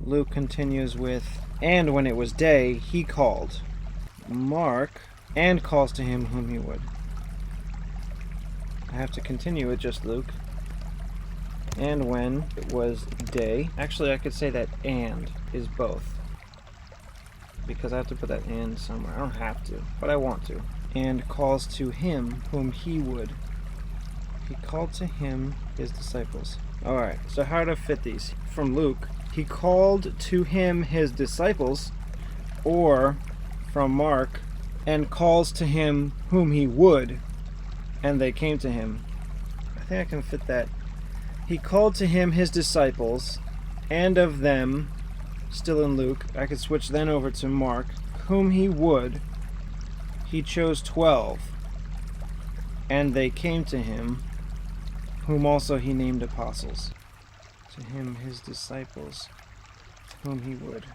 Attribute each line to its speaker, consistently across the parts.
Speaker 1: Luke continues with, and when it was day, he called. Mark, and calls to him whom he would. I have to continue with just Luke. And when it was day. Actually, I could say that and is both, because I have to put that and somewhere. I don't have to, but I want to. And calls to him whom he would. He called to him his disciples. Alright, so how to fit these? From Luke, he called to him his disciples, or from Mark, and calls to him whom he would, and they came to him. I think I can fit that. He called to him his disciples, and of them, still in Luke, I could switch then over to Mark, whom he would, he chose 12, and they came to him, whom also he named apostles. To him his disciples, whom he would.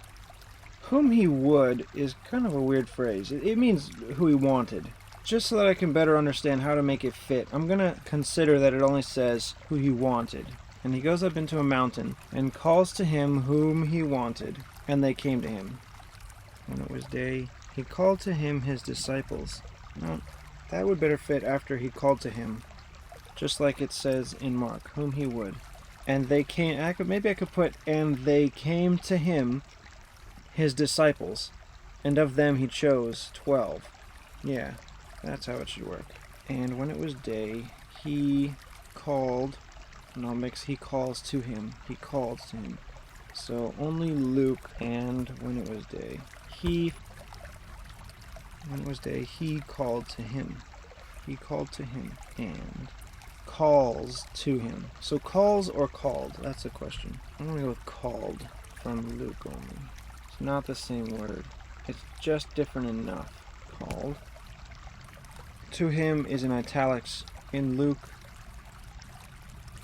Speaker 1: Whom he would is kind of a weird phrase. It means who he wanted. Just so that I can better understand how to make it fit, I'm going to consider that it only says who he wanted. And he goes up into a mountain and calls to him whom he wanted, and they came to him. When it was day, he called to him his disciples. No, that would better fit after he called to him. Just like it says in Mark, whom he would. And they came, maybe I could put, and they came to him, his disciples, and of them he chose 12. Yeah, that's how it should work. And when it was day, he called, and I'll mix he calls to him, he called to him. So only Luke, and when it was day, when it was day, he called to him. He called to him, and calls to him. So calls or called? That's a question. I'm going to go with called from Luke only. It's not the same word. It's just different enough. Called. To him is in italics in Luke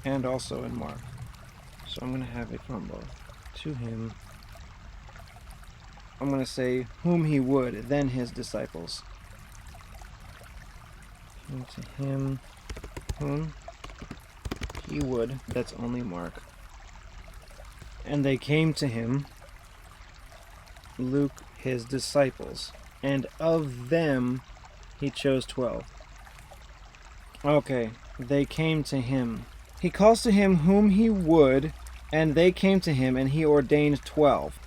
Speaker 1: and also in Mark. So I'm going to have it from both. To him. I'm going to say whom he would, then his disciples. And to him whom he would, that's only Mark. And they came to him, Luke, his disciples, and of them he chose 12. Okay, they came to him. He calls to him whom he would, and they came to him, and he ordained 12.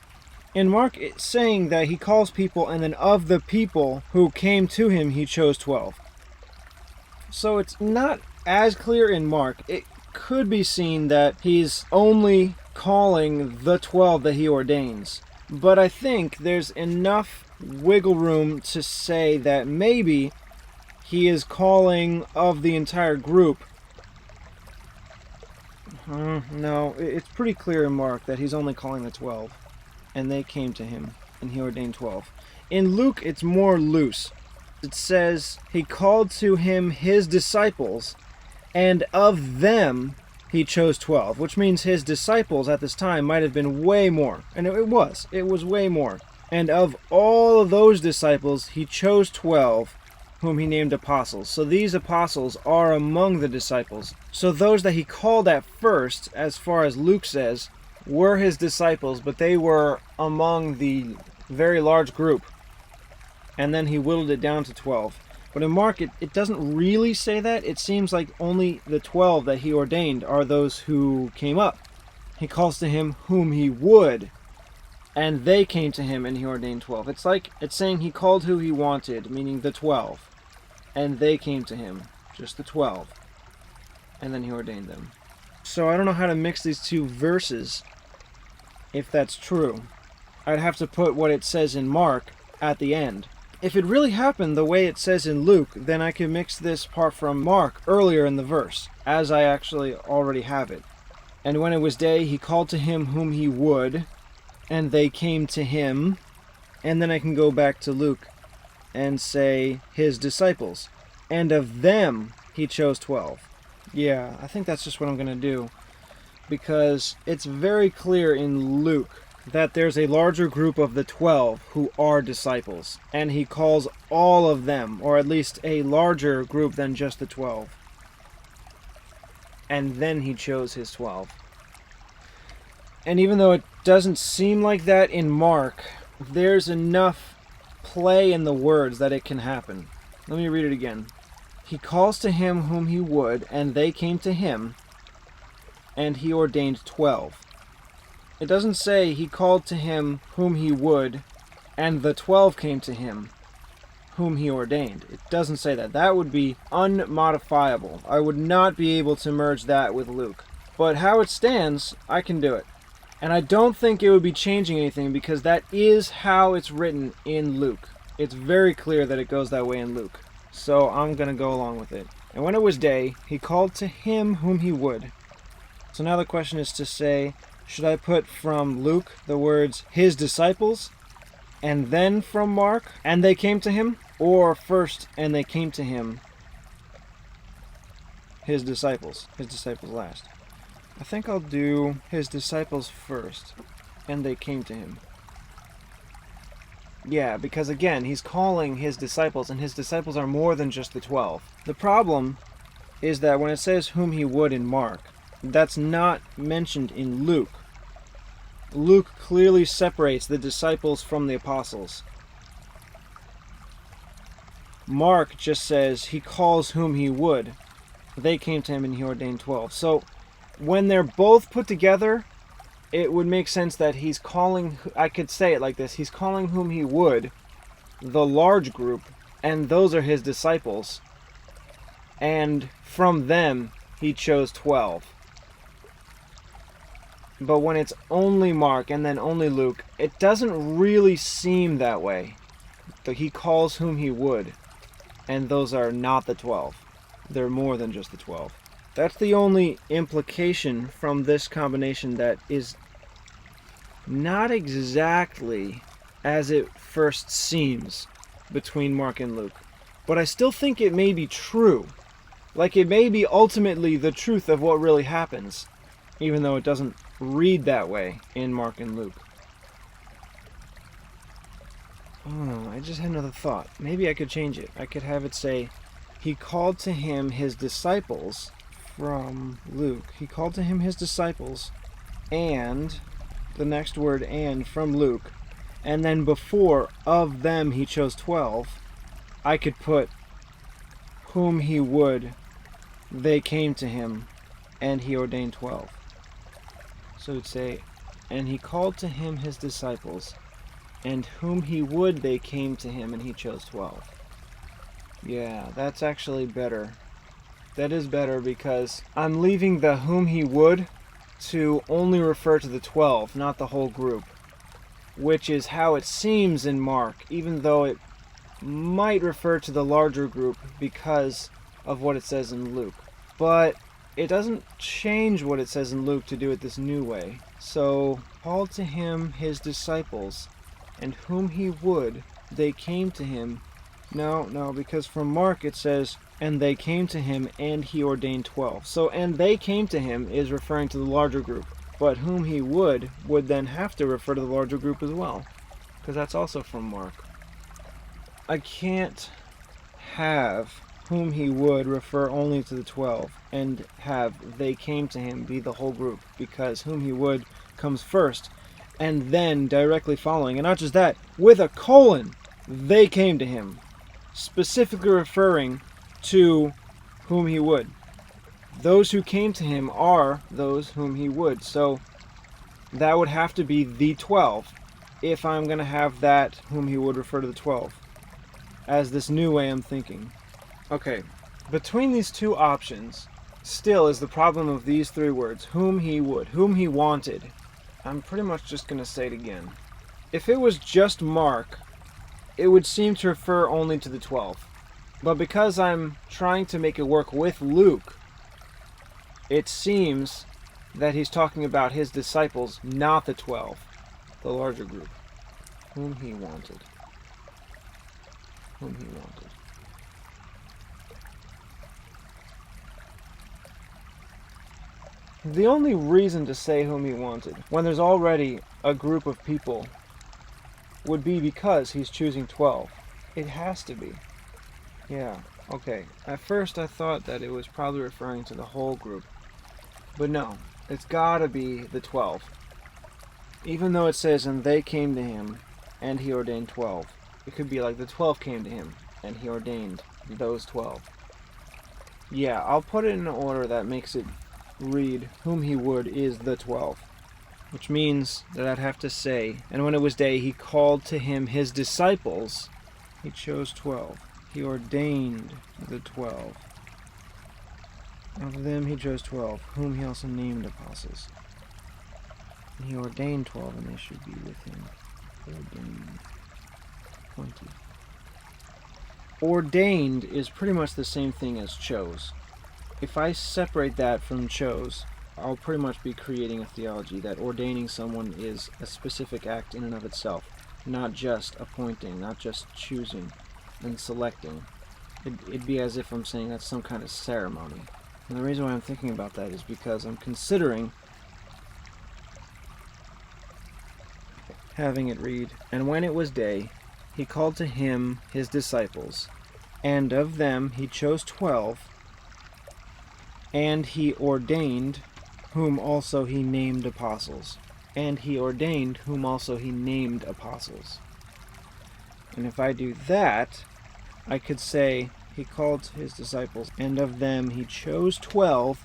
Speaker 1: In Mark, it's saying that he calls people, and then of the people who came to him, he chose 12. So it's not as clear in Mark. It could be seen that he's only calling the 12 that he ordains. But I think there's enough wiggle room to say that maybe he is calling of the entire group. No, it's pretty clear in Mark that he's only calling the 12. And they came to him, and he ordained 12. In Luke, it's more loose. It says, he called to him his disciples, and of them he chose 12, which means his disciples at this time might have been way more. And it was way more. And of all of those disciples, he chose 12, whom he named apostles. So these apostles are among the disciples. So those that he called at first, as far as Luke says, were his disciples, but they were among the very large group. And then he whittled it down to 12. But in Mark, it doesn't really say that. It seems like only the 12 that he ordained are those who came up. He calls to him whom he would, and they came to him, and he ordained 12. It's like it's saying he called who he wanted, meaning the 12, and they came to him, just the 12, and then he ordained them. So I don't know how to mix these two verses, if that's true. I'd have to put what it says in Mark at the end. If it really happened the way it says in Luke, then I could mix this part from Mark earlier in the verse, as I actually already have it. And when it was day, he called to him whom he would, and they came to him. And then I can go back to Luke and say his disciples. And of them he chose 12. Yeah, I think that's just what I'm going to do. Because it's very clear in Luke that there's a larger group of the 12 who are disciples. And he calls all of them, or at least a larger group than just the 12. And then he chose his 12. And even though it doesn't seem like that in Mark, there's enough play in the words that it can happen. Let me read it again. He calls to him whom he would, and they came to him, and he ordained 12. It doesn't say he called to him whom he would, and the 12 came to him, whom he ordained. It doesn't say that. That would be unmodifiable. I would not be able to merge that with Luke. But how it stands, I can do it. And I don't think it would be changing anything because that is how it's written in Luke. It's very clear that it goes that way in Luke. So I'm going to go along with it. And when it was day, he called to him whom he would. So now the question is to say, should I put from Luke the words his disciples, and then from Mark, and they came to him? Or first, and they came to him, his disciples last. I think I'll do his disciples first, and they came to him. Yeah, because again, he's calling his disciples, and his disciples are more than just the 12. The problem is that when it says whom he would in Mark, that's not mentioned in Luke. Luke clearly separates the disciples from the apostles. Mark just says he calls whom he would. They came to him and he ordained 12. So when they're both put together, it would make sense that he's calling, I could say it like this, he's calling whom he would, the large group, and those are his disciples. And from them, he chose 12. But when it's only Mark and then only Luke, it doesn't really seem that way. He calls whom he would, and those are not the 12. They're more than just the 12. That's the only implication from this combination that is not exactly as it first seems between Mark and Luke. But I still think it may be true. Like it may be ultimately the truth of what really happens, even though it doesn't read that way in Mark and Luke. Oh, I just had another thought. Maybe I could change it. I could have it say, he called to him his disciples from Luke. He called to him his disciples, and the next word and from Luke, and then before of them he chose 12. I could put whom he would, they came to him, and he ordained 12. So it'd say, and he called to him his disciples, and whom he would they came to him, and he chose 12. Yeah, that's actually better. That is better because I'm leaving the whom he would to only refer to the 12, not the whole group, which is how it seems in Mark, even though it might refer to the larger group because of what it says in Luke. But it doesn't change what it says in Luke to do it this new way. So, called to him his disciples, and whom he would, they came to him. No, because from Mark it says, and they came to him, and he ordained 12. So, and they came to him is referring to the larger group. But whom he would then have to refer to the larger group as well, because that's also from Mark. I can't have whom he would refer only to the 12 and have they came to him be the whole group, because whom he would comes first and then directly following, and not just that, with a colon, they came to him, specifically referring to whom he would. Those who came to him are those whom he would, so that would have to be the 12 if I'm going to have that whom he would refer to the 12 as this new way I'm thinking. Okay, between these two options still is the problem of these three words, whom he would, whom he wanted. I'm pretty much just going to say it again. If it was just Mark, it would seem to refer only to the 12. But because I'm trying to make it work with Luke, it seems that he's talking about his disciples, not the 12, the larger group, whom he wanted. Whom he wanted. The only reason to say whom he wanted, when there's already a group of people, would be because he's choosing 12. It has to be. Yeah, okay. At first I thought that it was probably referring to the whole group. But no, it's gotta be the 12. Even though it says, and they came to him, and he ordained 12. It could be like the 12 came to him, and he ordained those 12. Yeah, I'll put it in an order that makes it read, whom he would is the 12. Which means that I'd have to say, and when it was day, he called to him his disciples. He chose 12. He ordained the 12. Of them he chose 12, whom he also named apostles. And he ordained 12, and they should be with him. Ordained. 20. Ordained is pretty much the same thing as chose. If I separate that from chose, I'll pretty much be creating a theology that ordaining someone is a specific act in and of itself, not just appointing, not just choosing and selecting. It'd be as if I'm saying that's some kind of ceremony. And the reason why I'm thinking about that is because I'm considering having it read, and when it was day, he called to him his disciples, and of them he chose 12, and he ordained whom also he named apostles. And he ordained whom also he named apostles. And if I do that, I could say he called his disciples, and of them he chose 12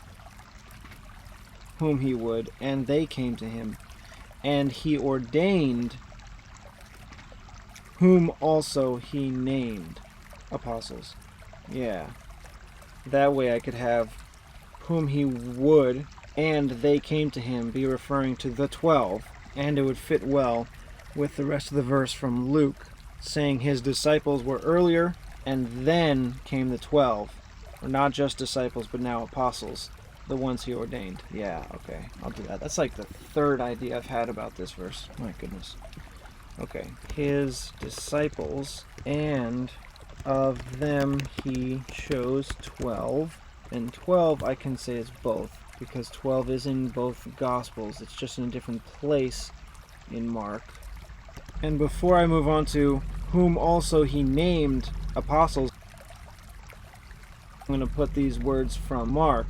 Speaker 1: whom he would, and they came to him. And he ordained whom also he named apostles. Yeah. That way I could have whom he would and they came to him be referring to the 12, and it would fit well with the rest of the verse from Luke, saying his disciples were earlier, and then came the 12. Or not just disciples, but now apostles, the ones he ordained. Yeah, okay, I'll do that. That's like the third idea I've had about this verse. My goodness. Okay, his disciples, and of them he chose 12. And 12 I can say is both, because 12 is in both Gospels. It's just in a different place in Mark. And before I move on to whom also he named apostles, I'm going to put these words from Mark.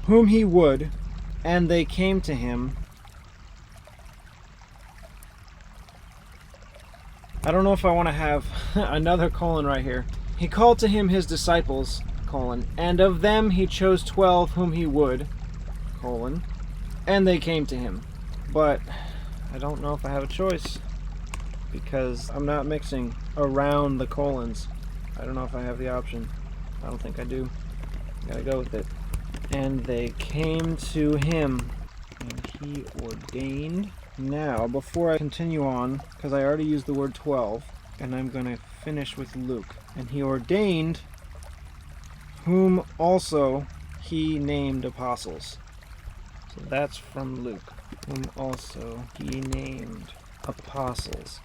Speaker 1: Whom he would, and they came to him. I don't know if I want to have another colon right here. He called to him his disciples, colon, and of them he chose 12 whom he would, colon, and they came to him. But I don't know if I have a choice, because I'm not mixing around the colons. I don't know if I have the option. I don't think I do. Gotta go with it. And they came to him, and he ordained. Now, before I continue on, because I already used the word 12, and I'm going to finish with Luke. And he ordained whom also he named apostles. So that's from Luke. Whom also he named apostles.